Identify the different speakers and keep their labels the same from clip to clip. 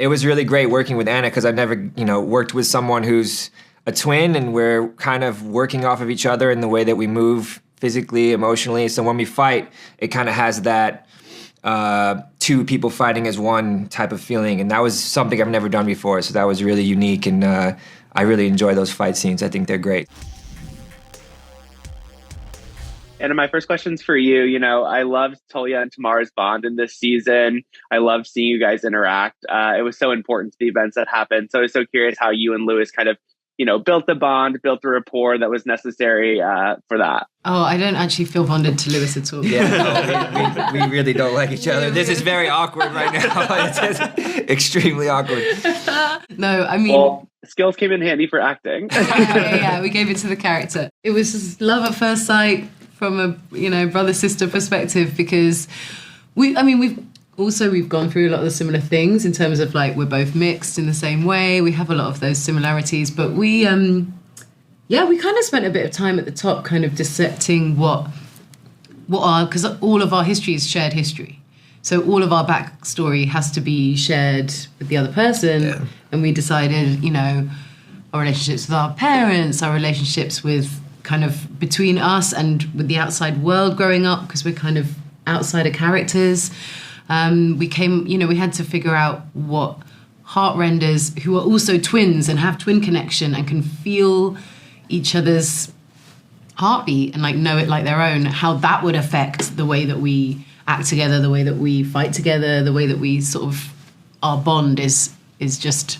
Speaker 1: it was really great working with Anna because I've never, worked with someone who's a twin, and we're kind of working off of each other in the way that we move physically, emotionally. So when we fight, it kind of has that two people fighting as one type of feeling. And that was something I've never done before. So that was really unique. And I really enjoy those fight scenes. I think they're great.
Speaker 2: And my first question's for you. I loved Toya and Tamara's bond in this season. I loved seeing you guys interact. It was so important to the events that happened. So I was so curious how you and Lewis kind of, built the bond, built the rapport that was necessary for that.
Speaker 3: Oh, I don't actually feel bonded to Lewis at all.
Speaker 1: Yeah, we really don't like each other. This is very awkward right now. It's just extremely awkward.
Speaker 3: No, I mean...
Speaker 2: Well, skills came in handy for acting.
Speaker 3: Yeah, we gave it to the character. It was just love at first sight from a, brother-sister perspective, because we've gone through a lot of the similar things in terms of like we're both mixed in the same way. We have a lot of those similarities, but we kind of spent a bit of time at the top kind of dissecting because all of our history is shared history. So all of our backstory has to be shared with the other person. Yeah. And we decided, our relationships with our parents, our relationships with kind of between us and with the outside world growing up, because we're kind of outsider characters. We had to figure out what heartrenders who are also twins and have twin connection and can feel each other's heartbeat and like know it like their own, how that would affect the way that we act together, the way that we fight together, the way that we sort of, our bond is just,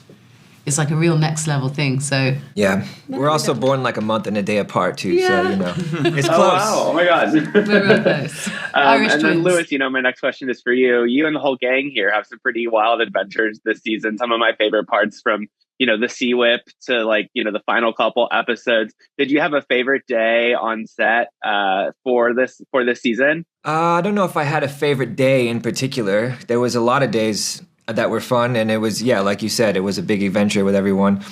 Speaker 3: it's like a real next level thing. So
Speaker 1: yeah, we're also born like a month and a day apart too.
Speaker 3: Yeah.
Speaker 1: So it's close.
Speaker 2: Oh, wow. Oh my god,
Speaker 3: we're real close. Irish
Speaker 2: and
Speaker 3: twins.
Speaker 2: then Lewis, my next question is for you. You and the whole gang here have some pretty wild adventures this season. Some of my favorite parts from the Sea Whip to the final couple episodes. Did you have a favorite day on set for this season?
Speaker 1: I don't know if I had a favorite day in particular. There was a lot of days that were fun, and it was, like you said, it was a big adventure with everyone.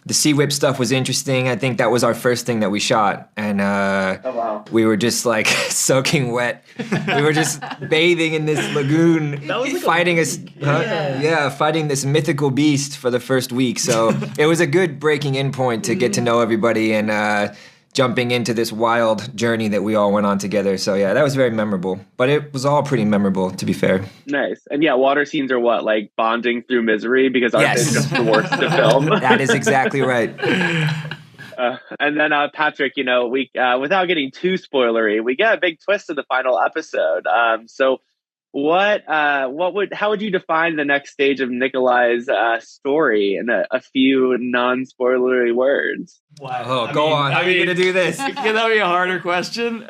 Speaker 1: The Sea Whip stuff was interesting. I think that was our first thing that we shot, and we were just like soaking wet. We were just bathing in this lagoon, fighting fighting this mythical beast for the first week. So it was a good breaking in point to get to know everybody and jumping into this wild journey that we all went on together. So yeah, that was very memorable. But it was all pretty memorable, to be fair.
Speaker 2: Nice. And yeah, water scenes are what, like bonding through misery, because aren't they just the worst to film?
Speaker 1: That is exactly right.
Speaker 2: And then Patrick, we without getting too spoilery, we get a big twist in the final episode. So how would you define the next stage of Nikolai's story in a few non-spoilery words?
Speaker 1: Wow. Oh, go on. How are you going to do this?
Speaker 4: Can that be a harder question?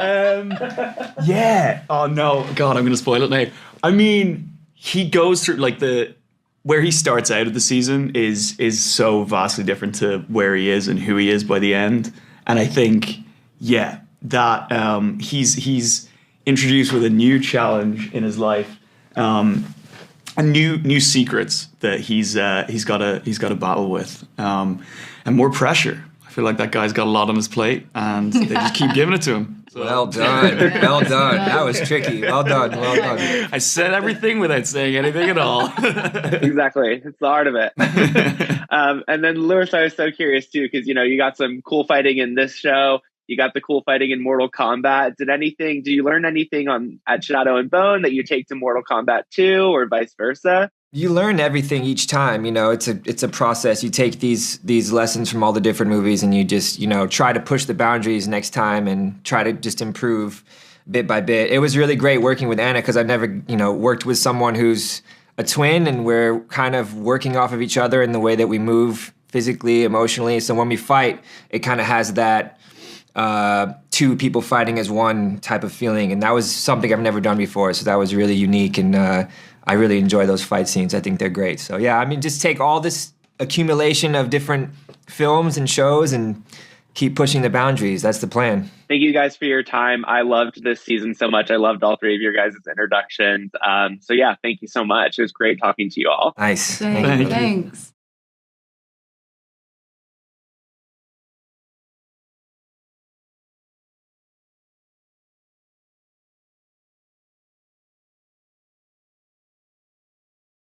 Speaker 4: Yeah. Oh, no. God, I'm going to spoil it now. I mean, he goes through, where he starts out of the season is so vastly different to where he is and who he is by the end. And I think, that he's introduced with a new challenge in his life, and new secrets that he's got to battle with, and more pressure. I feel like that guy's got a lot on his plate, and they just keep giving it to him.
Speaker 1: So. Well done. That was tricky. Well done.
Speaker 4: I said everything without saying anything at all.
Speaker 2: Exactly. It's the art of it. And then Lewis, I was so curious too, because you got some cool fighting in this show. You got the cool fighting in Mortal Kombat. Do you learn anything at Shadow and Bone that you take to Mortal Kombat 2 or vice versa?
Speaker 1: You learn everything each time. It's a process. You take these lessons from all the different movies and you just, try to push the boundaries next time and try to just improve bit by bit. It was really great working with Anna because I've never, worked with someone who's a twin, and we're kind of working off of each other in the way that we move physically, emotionally. So when we fight, it kind of has that two people fighting as one type of feeling, and that was something I've never done before, so that was really unique, and I really enjoy those fight scenes. I think they're great. So yeah, just take all this accumulation of different films and shows and keep pushing the boundaries. That's the plan.
Speaker 2: Thank you guys for your time. I loved this season so much. I loved all three of your guys' introductions. So yeah, thank you so much. It was great talking to you all.
Speaker 1: Nice.
Speaker 3: Thanks.